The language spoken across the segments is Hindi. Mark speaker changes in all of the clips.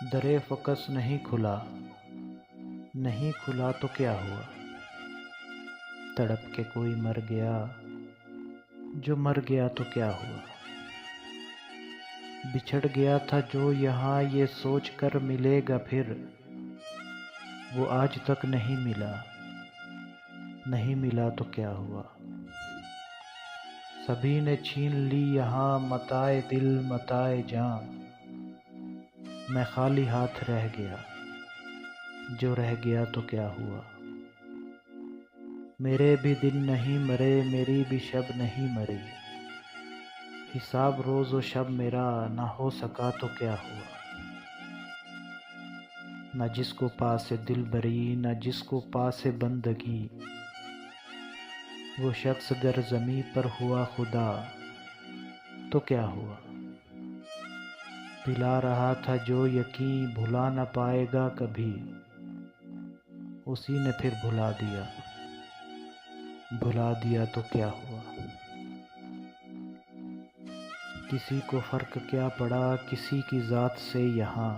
Speaker 1: दरे फ़कस नहीं खुला, नहीं खुला तो क्या हुआ। तड़प के कोई मर गया, जो मर गया तो क्या हुआ। बिछड़ गया था जो यहाँ ये सोच कर मिलेगा फिर, वो आज तक नहीं मिला, नहीं मिला तो क्या हुआ। सभी ने छीन ली यहाँ मताए दिल मताए जान, मैं खाली हाथ रह गया, जो रह गया तो क्या हुआ। मेरे भी दिन नहीं मरे, मेरी भी शब नहीं मरी, हिसाब रोज़ व शब मेरा ना हो सका तो क्या हुआ। न जिसको पासे दिल बरी, न जिसको पासे बंदगी, वो शख्स गर ज़मीं पर हुआ खुदा तो क्या हुआ। पिला रहा था जो यकीन भुला न पाएगा कभी, उसी ने फिर भुला दिया तो क्या हुआ। किसी को फ़र्क क्या पड़ा किसी की ज़ात से यहाँ,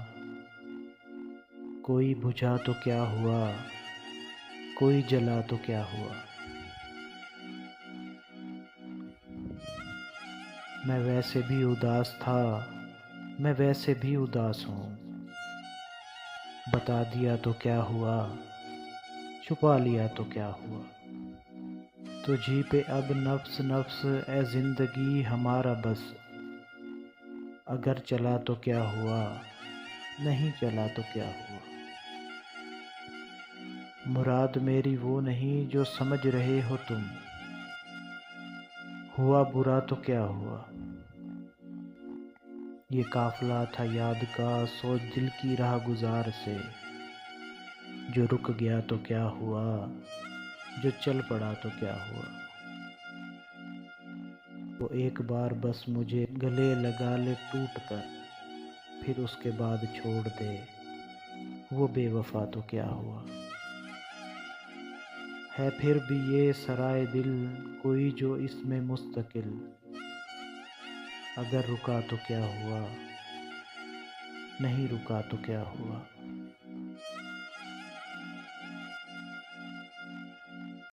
Speaker 1: कोई बुझा तो क्या हुआ, कोई जला तो क्या हुआ। मैं वैसे भी उदास था, मैं वैसे भी उदास हूँ, बता दिया तो क्या हुआ, छुपा लिया तो क्या हुआ। तुझी पे अब नफ्स नफ्स ए ज़िंदगी हमारा बस, अगर चला तो क्या हुआ, नहीं चला तो क्या हुआ। मुराद मेरी वो नहीं जो समझ रहे हो तुम, हुआ बुरा तो क्या हुआ। ये काफ़िला था याद का सोच दिल की राह गुज़ार से, जो रुक गया तो क्या हुआ, जो चल पड़ा तो क्या हुआ। वो एक बार बस मुझे गले लगा ले टूट कर, फिर उसके बाद छोड़ दे, वो बेवफ़ा तो क्या हुआ। है फिर भी ये सराय दिल कोई जो इसमें मुस्तकिल, अगर रुका तो क्या हुआ, नहीं रुका तो क्या हुआ।